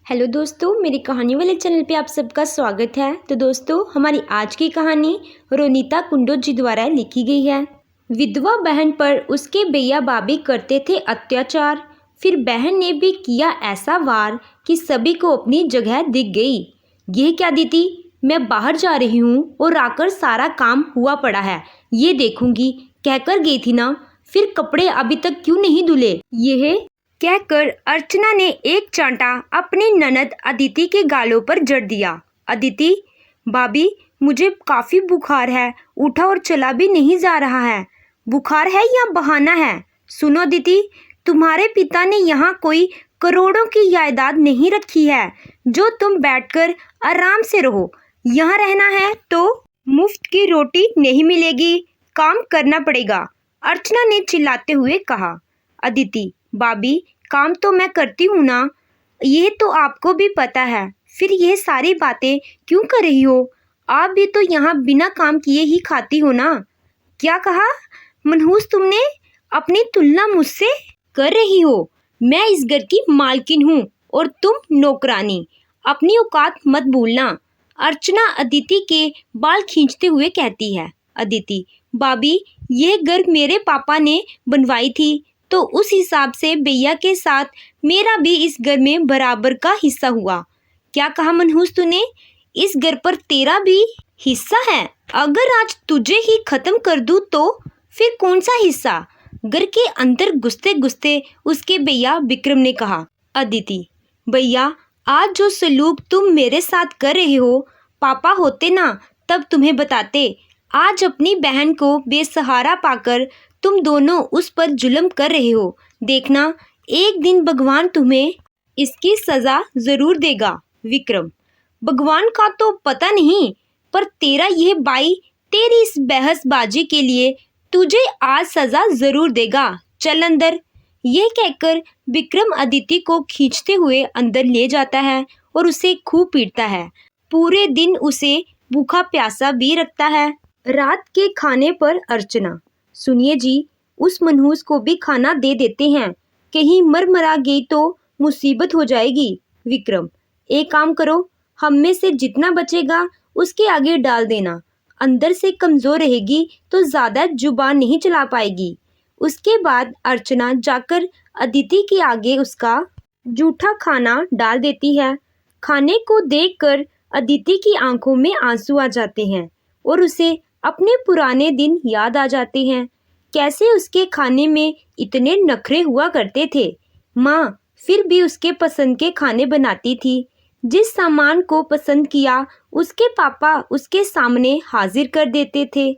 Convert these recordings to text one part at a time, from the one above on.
Hello दोस्तों, मेरी कहानी वाले चैनल पे आप सबका स्वागत है। तो दोस्तों, हमारी आज की कहानी रोनीता कुंडो जी द्वारा लिखी गई है। विधवा बहन पर उसके भैया भाभी करते थे अत्याचार। फिर बहन ने भी किया ऐसा वार कि सभी को अपनी जगह दिख गई। यह क्या दीदी, मैं बाहर जा रही हूँ और आकर सारा काम हुआ पड़ा है, ये देखूंगी कहकर गई थी ना। फिर कपड़े अभी तक क्यों नहीं धुले? यह कहकर अर्चना ने एक चांटा अपनी ननद अदिति के गालों पर जड़ दिया। अदिति, भाभी मुझे काफी बुखार है, उठा और चला भी नहीं जा रहा है। बुखार है या बहाना है? सुनो अदिति, तुम्हारे पिता ने यहाँ कोई करोड़ों की जायदाद नहीं रखी है जो तुम बैठकर आराम से रहो। यहाँ रहना है तो मुफ्त की रोटी नहीं मिलेगी, काम करना पड़ेगा, अर्चना ने चिल्लाते हुए कहा। अदिति, भाभी काम तो मैं करती हूँ ना, ये तो आपको भी पता है, फिर यह सारी बातें क्यों कर रही हो? आप भी तो यहाँ बिना काम किए ही खाती हो ना। क्या कहा मनहूस तुमने? अपनी तुलना मुझसे कर रही हो? मैं इस घर की मालकिन हूँ और तुम नौकरानी। अपनी औकात मत भूलना, अर्चना अदिति के बाल खींचते हुए कहती है। अदिति, भाभी यह घर मेरे पापा ने बनवाई थी, तो उस हिसाब से भैया के साथ मेरा भी इस घर में बराबर का हिस्सा हुआ। क्या कहा मनहूस तूने? इस घर पर तेरा भी हिस्सा है? अगर आज तुझे ही खत्म कर दूं तो फिर कौन सा हिस्सा? घर के अंदर घुसते घुसते उसके भैया विक्रम ने कहा। अदिति, भैया आज जो सलूक तुम मेरे साथ कर रहे हो, पापा होते ना तब तुम्हें बताते। आज अपनी बहन को बेसहारा पाकर तुम दोनों उस पर जुल्म कर रहे हो। देखना, एक दिन भगवान तुम्हें इसकी सजा जरूर देगा। विक्रम, भगवान का तो पता नहीं, पर तेरा यह भाई तेरी इस बहसबाजी के लिए तुझे आज सजा जरूर देगा। चल अंदर। यह कहकर विक्रम अदिति को खींचते हुए अंदर ले जाता है और उसे खूब पीटता है। पूरे दिन उसे भूखा प्यासा भी रखता है। रात के खाने पर अर्चना, सुनिए जी, उस मनहूस को भी खाना दे देते हैं, कहीं मर मरा गई तो मुसीबत हो जाएगी। विक्रम, एक काम करो, हम में से जितना बचेगा उसके आगे डाल देना। अंदर से कमजोर रहेगी तो ज्यादा जुबान नहीं चला पाएगी। उसके बाद अर्चना जाकर अदिति के आगे उसका जूठा खाना डाल देती है। खाने को देखकर अदिति की आंखों में आंसू आ जाते हैं और उसे अपने पुराने दिन याद आ जाते हैं। कैसे उसके खाने में इतने नखरे हुआ करते थे। माँ फिर भी उसके पसंद के खाने बनाती थी। जिस सामान को पसंद किया उसके पापा उसके सामने हाजिर कर देते थे।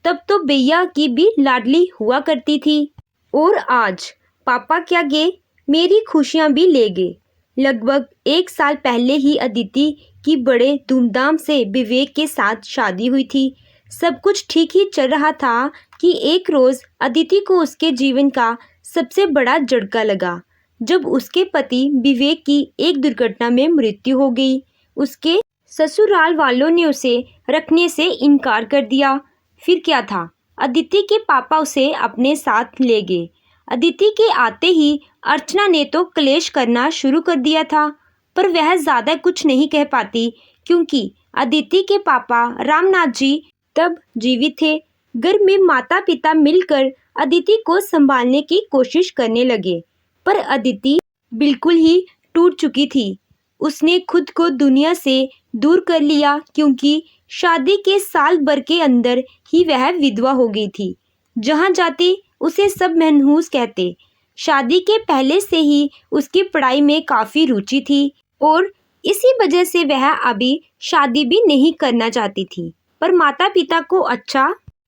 तब तो भैया की भी लाडली हुआ करती थी। और आज पापा क्या गए, मेरी खुशियाँ भी ले गए। लगभग 1 साल पहले ही अदिति की बड़े धूमधाम से विवेक के साथ शादी हुई थी। सब कुछ ठीक ही चल रहा था कि एक रोज अदिति को उसके जीवन का सबसे बड़ा झटका लगा, जब उसके पति विवेक की एक दुर्घटना में मृत्यु हो गई। उसके ससुराल वालों ने उसे रखने से इनकार कर दिया। फिर क्या था, अदिति के पापा उसे अपने साथ ले गए। अदिति के आते ही अर्चना ने तो क्लेश करना शुरू कर दिया था, पर वह ज्यादा कुछ नहीं कह पाती क्योंकि अदिति के पापा रामनाथ जी तब जीवित थे। घर में माता पिता मिलकर अदिति को संभालने की कोशिश करने लगे, पर अदिति बिल्कुल ही टूट चुकी थी। उसने खुद को दुनिया से दूर कर लिया क्योंकि शादी के साल भर के अंदर ही वह विधवा हो गई थी। जहाँ जाती उसे सब मनहूस कहते। शादी के पहले से ही उसकी पढ़ाई में काफी रुचि थी और इसी वजह से वह अभी शादी भी नहीं करना चाहती थी। पर माता पिता को अच्छा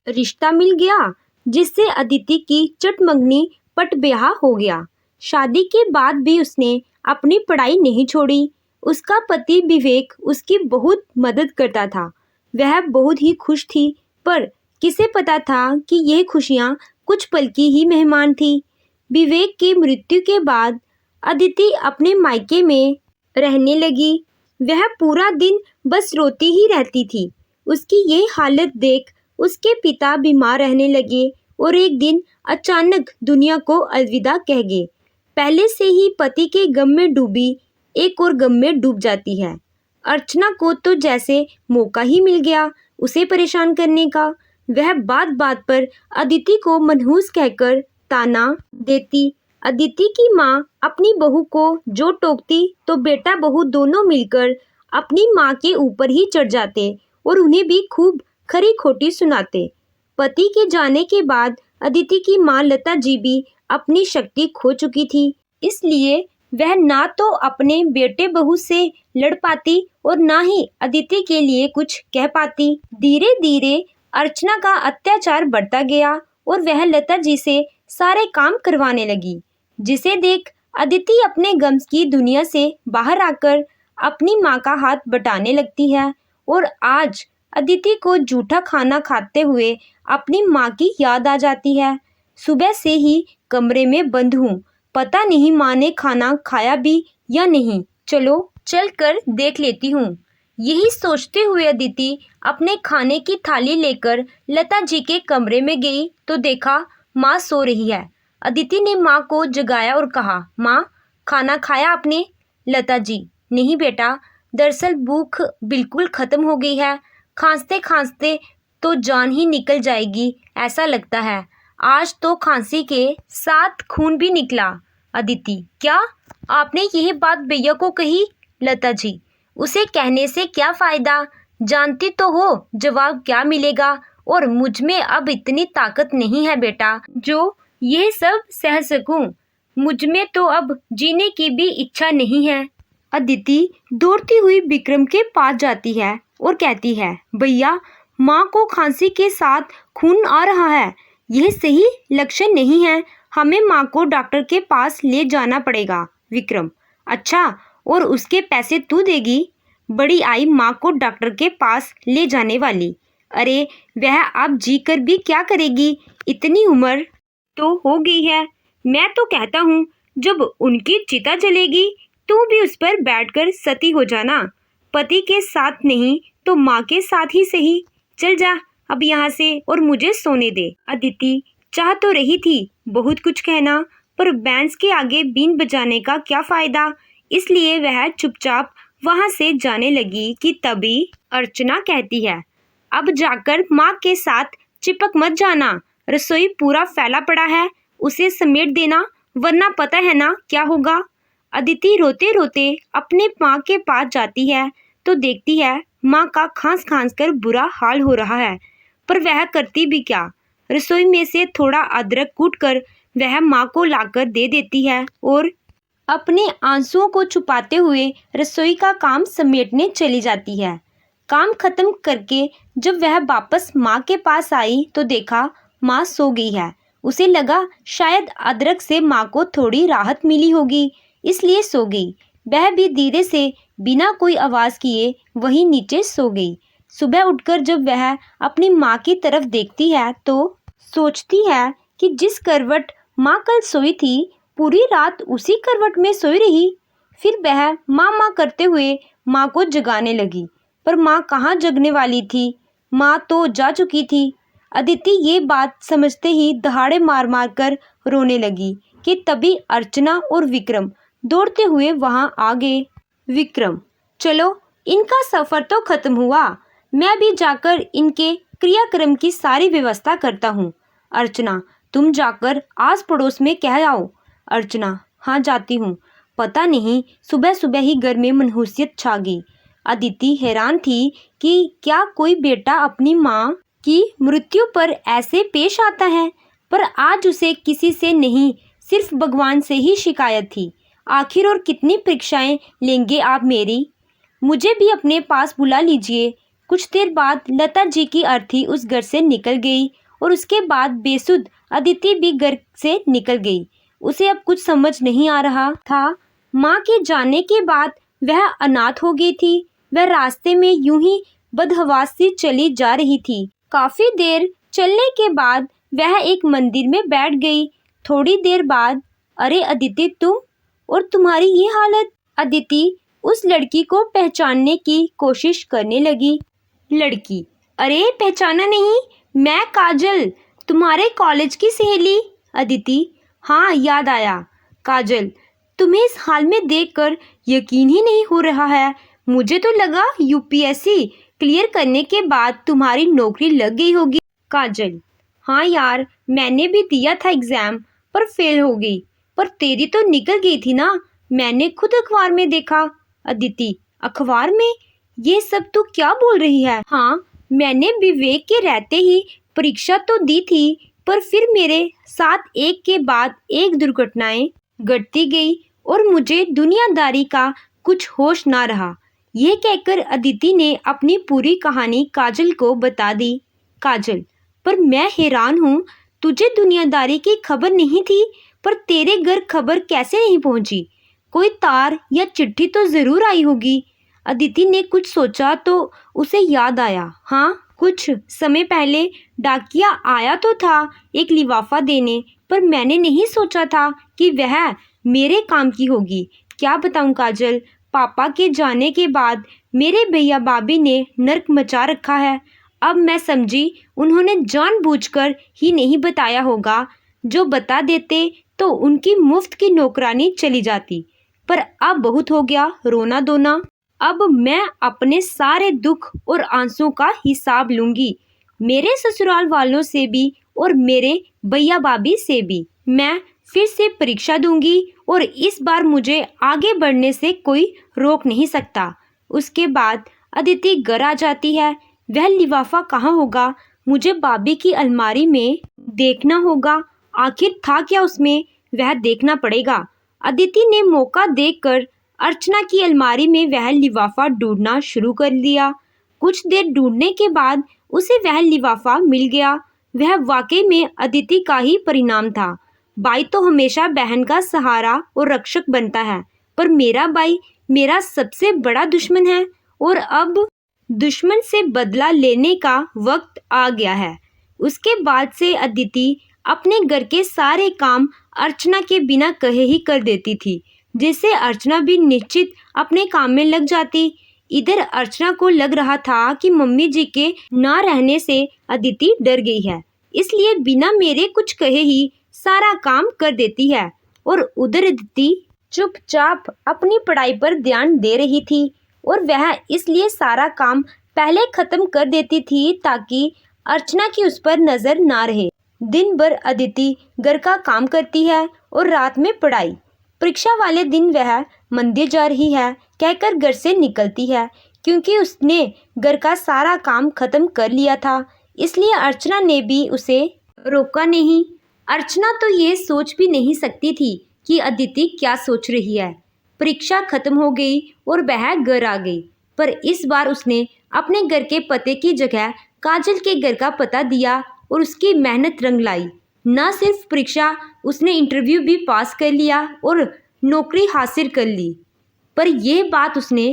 रिश्ता मिल गया, जिससे अदिति की चटमंगनी पट ब्याह हो गया। शादी के बाद भी उसने अपनी पढ़ाई नहीं छोड़ी। उसका पति विवेक उसकी बहुत मदद करता था। वह बहुत ही खुश थी, पर किसे पता था कि यह खुशियां कुछ पल की ही मेहमान थी। विवेक की मृत्यु के बाद अदिति अपने मायके में रहने लगी। वह पूरा दिन बस रोती ही रहती थी। उसकी ये हालत देख उसके पिता बीमार रहने लगे और एक दिन अचानक दुनिया को अलविदा कह गए। पहले से ही पति के गम में डूबी एक और गम में डूब जाती है। अर्चना को तो जैसे मौका ही मिल गया उसे परेशान करने का। वह बात बात पर अदिति को मनहूस कहकर ताना देती। अदिति की माँ अपनी बहू को जो टोकती तो बेटा बहू दोनों मिलकर अपनी माँ के ऊपर ही चढ़ जाते और उन्हें भी खूब खरी खोटी सुनाते। पति के जाने के बाद अदिति की माँ लता जी भी अपनी शक्ति खो चुकी थी, इसलिए वह ना तो अपने बेटे बहू से लड़ पाती और ना ही अदिति के लिए कुछ कह पाती। धीरे धीरे अर्चना का अत्याचार बढ़ता गया और वह लता जी से सारे काम करवाने लगी, जिसे देख अदिति अपने गम की दुनिया से बाहर आकर अपनी माँ का हाथ बटाने लगती है। और आज अदिति को जूठा खाना खाते हुए अपनी माँ की याद आ जाती है। सुबह से ही कमरे में बंद हूँ, पता नहीं माँ ने खाना खाया भी या नहीं, चलो चल कर देख लेती हूँ। यही सोचते हुए अदिति अपने खाने की थाली लेकर लता जी के कमरे में गई तो देखा माँ सो रही है। अदिति ने माँ को जगाया और कहा, माँ खाना खाया आपने? लता जी, नहीं बेटा, दरअसल भूख बिल्कुल खत्म हो गई है, खांसते खांसते तो जान ही निकल जाएगी ऐसा लगता है। आज तो खांसी के साथ खून भी निकला। अदिति, क्या आपने यही बात भैया को कही? लता जी, उसे कहने से क्या फायदा, जानती तो हो जवाब क्या मिलेगा, और मुझ में अब इतनी ताकत नहीं है बेटा जो ये सब सह सकूं। मुझ में तो अब जीने की भी इच्छा नहीं है। अदिति दौड़ती हुई विक्रम के पास जाती है और कहती है, भैया माँ को खांसी के साथ खून आ रहा है, यह सही लक्षण नहीं है, हमें माँ को डॉक्टर के पास ले जाना पड़ेगा। विक्रम, अच्छा, और उसके पैसे तू देगी? बड़ी आई माँ को डॉक्टर के पास ले जाने वाली। अरे वह अब जी कर भी क्या करेगी, इतनी उम्र तो हो गई है। मैं तो कहता हूँ जब उनकी चिता जलेगी तू भी उस पर बैठकर सती हो जाना, पति के साथ नहीं तो माँ के साथ ही सही। चल जा अब यहाँ से और मुझे सोने दे। अदिति चाह तो रही थी बहुत कुछ कहना, पर बैंस के आगे बीन बजाने का क्या फायदा, इसलिए वह चुपचाप वहां से जाने लगी कि तभी अर्चना कहती है, अब जाकर माँ के साथ चिपक मत जाना, रसोई पूरा फैला पड़ा है, उसे समेट देना, वरना पता है ना क्या होगा। अदिति रोते रोते अपने माँ के पास जाती है तो देखती है माँ का खांस खांस कर बुरा हाल हो रहा है, पर वह करती भी क्या। रसोई में से थोड़ा अदरक कूटकर वह माँ को लाकर दे देती है और अपने आंसुओं को छुपाते हुए रसोई का काम समेटने चली जाती है। काम खत्म करके जब वह वापस माँ के पास आई तो देखा माँ सो गई है। उसे लगा शायद अदरक से माँ को थोड़ी राहत मिली होगी, इसलिए सो गई। वह भी धीरे से बिना कोई आवाज़ किए वहीं नीचे सो गई। सुबह उठकर जब वह अपनी माँ की तरफ देखती है तो सोचती है कि जिस करवट माँ कल सोई थी पूरी रात उसी करवट में सोई रही। फिर वह माँ माँ करते हुए माँ को जगाने लगी, पर माँ कहाँ जगने वाली थी, माँ तो जा चुकी थी। अदिति ये बात समझते ही दहाड़े मार मार कर रोने लगी कि तभी अर्चना और विक्रम दौड़ते हुए वहां आ गए। विक्रम, चलो इनका सफ़र तो खत्म हुआ, मैं भी जाकर इनके क्रियाक्रम की सारी व्यवस्था करता हूँ। अर्चना, तुम जाकर आस पड़ोस में कह आओ। अर्चना, हाँ जाती हूँ। पता नहीं सुबह सुबह ही घर में मनहूसियत छा गई। अदिति हैरान थी कि क्या कोई बेटा अपनी माँ की मृत्यु पर ऐसे पेश आता है, पर आज उसे किसी से नहीं सिर्फ भगवान से ही शिकायत थी। आखिर और कितनी परीक्षाएं लेंगे आप मेरी, मुझे भी अपने पास बुला लीजिए। कुछ देर बाद लता जी की अर्थी उस घर से निकल गई और उसके बाद बेसुध अदिति भी घर से निकल गई। उसे अब कुछ समझ नहीं आ रहा था। माँ के जाने के बाद वह अनाथ हो गई थी। वह रास्ते में यूं ही बदहवास सी चली जा रही थी। काफी देर चलने के बाद वह एक मंदिर में बैठ गई। थोड़ी देर बाद, अरे अदिति, तुम और तुम्हारी ये हालत। अदिति उस लड़की को पहचानने की कोशिश करने लगी। लड़की, अरे पहचाना नहीं, मैं काजल, तुम्हारे कॉलेज की सहेली। अदिति, हाँ याद आया। काजल, तुम्हें इस हाल में देखकर यकीन ही नहीं हो रहा है। मुझे तो लगा यूपीएससी क्लियर करने के बाद तुम्हारी नौकरी लग गई होगी। काजल, हाँ यार, मैंने भी दिया था एग्जाम पर फेल हो गई। पर तेरी तो निकल गई थी ना, मैंने खुद अखबार में देखा। अदिति, अखबार में? ये सब तू क्या बोल रही है? हाँ, मैंने विवेक के रहते ही परीक्षा तो दी थी, पर फिर मेरे साथ एक के बाद एक दुर्घटनाएं घटती गई और मुझे दुनियादारी का कुछ होश ना रहा। यह कहकर अदिति ने अपनी पूरी कहानी काजल को बता दी। काजल, पर मैं हैरान हूँ, तुझे दुनियादारी की खबर नहीं थी, पर तेरे घर खबर कैसे नहीं पहुंची? कोई तार या चिट्ठी तो जरूर आई होगी। अदिति ने कुछ सोचा तो उसे याद आया। हाँ, कुछ समय पहले डाकिया आया तो था एक लिफाफा देने, पर मैंने नहीं सोचा था कि वह मेरे काम की होगी। क्या बताऊं काजल, पापा के जाने के बाद मेरे भैया भाभी ने नर्क मचा रखा है। अब मैं समझी उन्होंने जानबूझकर ही नहीं बताया होगा, जो बता देते तो उनकी मुफ्त की नौकरानी चली जाती। पर अब बहुत हो गया रोना धोना। अब मैं अपने सारे दुख और आंसू का हिसाब लूंगी, मेरे ससुराल वालों से भी और मेरे भैया भाभी से भी। मैं फिर से परीक्षा दूंगी और इस बार मुझे आगे बढ़ने से कोई रोक नहीं सकता। उसके बाद अदिति घर आ जाती है। वह लिफाफा कहाँ होगा? मुझे भाभी की अलमारी में देखना होगा, आखिर था क्या उसमें, वह देखना पड़ेगा। अदिति ने मौका देखकर अर्चना की अलमारी में वह लिफाफा ढूंढना शुरू कर दिया। कुछ देर ढूंढने के बाद उसे वह लिफाफा मिल गया। वह वाकई में अदिति का ही परिणाम था। भाई तो हमेशा बहन का सहारा और रक्षक बनता है, पर मेरा भाई मेरा सबसे बड़ा दुश्मन है और अब दुश्मन से बदला लेने का वक्त आ गया है। उसके बाद से अदिति अपने घर के सारे काम अर्चना के बिना कहे ही कर देती थी, जिससे अर्चना भी निश्चित अपने काम में लग जाती। इधर अर्चना को लग रहा था कि मम्मी जी के ना रहने से अदिति डर गई है, इसलिए बिना मेरे कुछ कहे ही सारा काम कर देती है। और उधर अदिति चुपचाप अपनी पढ़ाई पर ध्यान दे रही थी और वह इसलिए सारा काम पहले खत्म कर देती थी ताकि अर्चना की उस पर नजर ना रहे। दिन भर अदिति घर का काम करती है और रात में पढ़ाई। परीक्षा वाले दिन वह मंदिर जा रही है कहकर घर से निकलती है, क्योंकि उसने घर का सारा काम खत्म कर लिया था, इसलिए अर्चना ने भी उसे रोका नहीं। अर्चना तो ये सोच भी नहीं सकती थी कि अदिति क्या सोच रही है। परीक्षा खत्म हो गई और वह घर आ गई, पर इस बार उसने अपने घर के पते की जगह काजल के घर का पता दिया और उसकी मेहनत रंग लाई। न सिर्फ परीक्षा, उसने इंटरव्यू भी पास कर लिया और नौकरी हासिल कर ली, पर यह बात उसने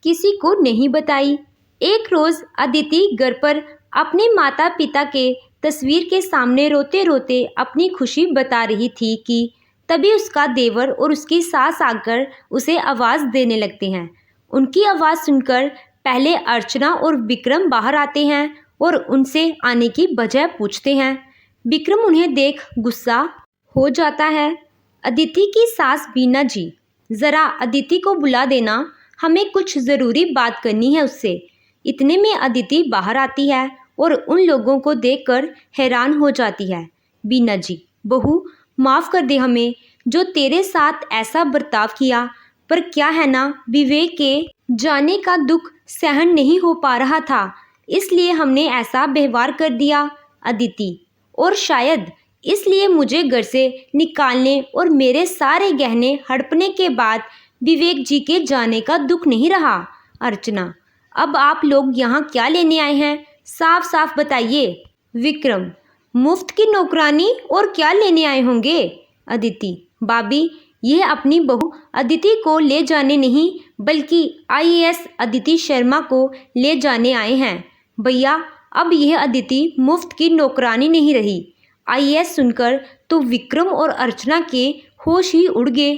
किसी को नहीं बताई। एक रोज अदिति घर पर अपने माता पिता के तस्वीर के सामने रोते रोते अपनी खुशी बता रही थी कि तभी उसका देवर और उसकी सास आकर उसे आवाज़ देने लगते हैं। उनकी आवाज़ सुनकर पहले अर्चना और विक्रम बाहर आते हैं और उनसे आने की वजह पूछते हैं। विक्रम उन्हें देख गुस्सा हो जाता है। अदिति की सास बीना जी, ज़रा अदिति को बुला देना, हमें कुछ ज़रूरी बात करनी है उससे। इतने में अदिति बाहर आती है और उन लोगों को देखकर हैरान हो जाती है। बीना जी, बहू माफ़ कर दे हमें, जो तेरे साथ ऐसा बर्ताव किया, पर क्या है ना, विवेक के जाने का दुख सहन नहीं हो पा रहा था, इसलिए हमने ऐसा व्यवहार कर दिया अदिति, और शायद इसलिए मुझे घर से निकालने और मेरे सारे गहने हड़पने के बाद विवेक जी के जाने का दुख नहीं रहा। अर्चना, अब आप लोग यहाँ क्या लेने आए हैं, साफ साफ बताइए। विक्रम, मुफ्त की नौकरानी और क्या लेने आए होंगे। अदिति, भाभी यह अपनी बहू अदिति को ले जाने नहीं बल्कि आईएएस अदिति शर्मा को ले जाने आए हैं। भैया, अब यह अदिति मुफ्त की नौकरानी नहीं रही। आईएएस सुनकर तो विक्रम और अर्चना के होश ही उड़ गए।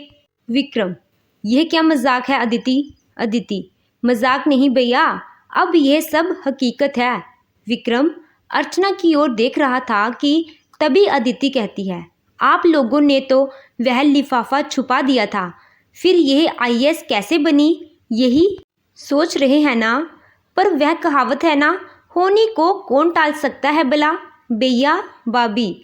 विक्रम, यह क्या मजाक है अदिति। अदिति, मजाक नहीं भैया, अब यह सब हकीकत है। विक्रम अर्चना की ओर देख रहा था कि तभी अदिति कहती है, आप लोगों ने तो वह लिफाफा छुपा दिया था, फिर यह आईएएस कैसे बनी, यही सोच रहे हैं ना। पर वह कहावत है ना, होने को कौन टाल सकता है भला। भैया भाभी,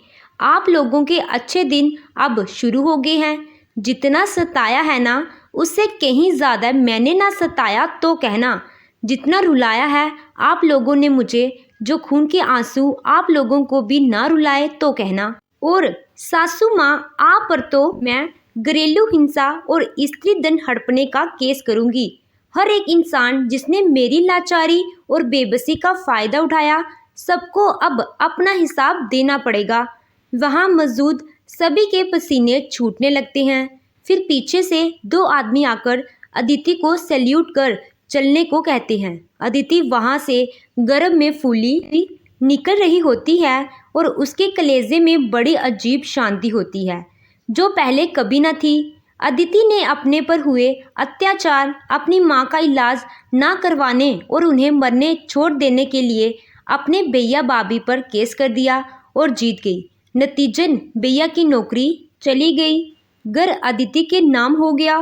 आप लोगों के अच्छे दिन अब शुरू हो गए हैं। जितना सताया है ना, उससे कहीं ज़्यादा मैंने ना सताया तो कहना। जितना रुलाया है आप लोगों ने मुझे, जो खून के आंसू आप लोगों को भी ना रुलाए तो कहना। और सासू माँ, आप पर तो मैं घरेलू हिंसा और स्त्री धन हड़पने का केस करूंगी। हर एक इंसान जिसने मेरी लाचारी और बेबसी का फ़ायदा उठाया, सबको अब अपना हिसाब देना पड़ेगा। वहाँ मौजूद सभी के पसीने छूटने लगते हैं। फिर पीछे से 2 आदमी आकर अदिति को सैल्यूट कर चलने को कहते हैं। अदिति वहाँ से गर्भ में फूली निकल रही होती है और उसके कलेजे में बड़ी अजीब शांति होती है, जो पहले कभी न थी। अदिति ने अपने पर हुए अत्याचार, अपनी माँ का इलाज ना करवाने और उन्हें मरने छोड़ देने के लिए अपने भैया भाभी पर केस कर दिया और जीत गई। नतीजन भैया की नौकरी चली गई, घर अदिति के नाम हो गया।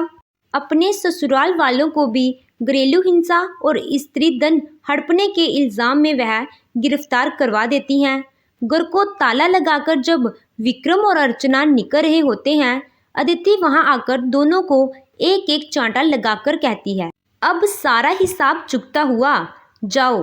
अपने ससुराल वालों को भी घरेलू हिंसा और स्त्री धन हड़पने के इल्ज़ाम में वह गिरफ्तार करवा देती हैं। घर को ताला लगाकर जब विक्रम और अर्चना निकल रहे होते हैं, अदिति वहां आकर दोनों को एक एक चांटा लगाकर कहती है, अब सारा हिसाब चुकता हुआ जाओ।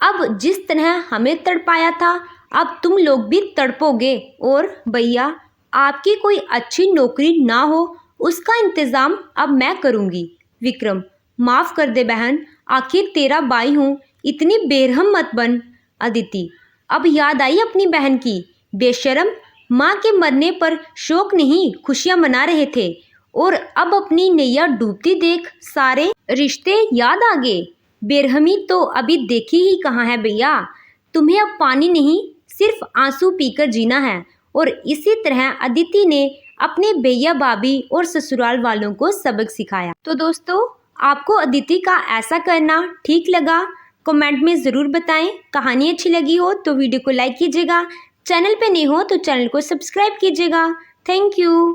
अब जिस तरह हमें तड़पाया था, अब तुम लोग भी तड़पोगे। और भैया, आपकी कोई अच्छी नौकरी ना हो उसका इंतज़ाम अब मैं करूँगी। विक्रम, माफ़ कर दे बहन, आखिर तेरा भाई हूँ, इतनी बेरहम मत बन। अदिति, अब याद आई अपनी बहन की। बेशरम, माँ के मरने पर शोक नहीं खुशियाँ मना रहे थे, और अब अपनी नैया डूबती देख सारे रिश्ते याद आ गए। बेरहमी तो अभी देखी ही कहाँ है भैया। तुम्हें अब पानी नहीं, सिर्फ आंसू पीकर जीना है। और इसी तरह अदिति ने अपने भैया भाभी और ससुराल वालों को सबक सिखाया। तो दोस्तों, आपको अदिति का ऐसा करना ठीक लगा? कमेंट में ज़रूर बताएं। कहानी अच्छी लगी हो तो वीडियो को लाइक कीजिएगा। चैनल पे नए हो तो चैनल को सब्सक्राइब कीजिएगा। Thank you.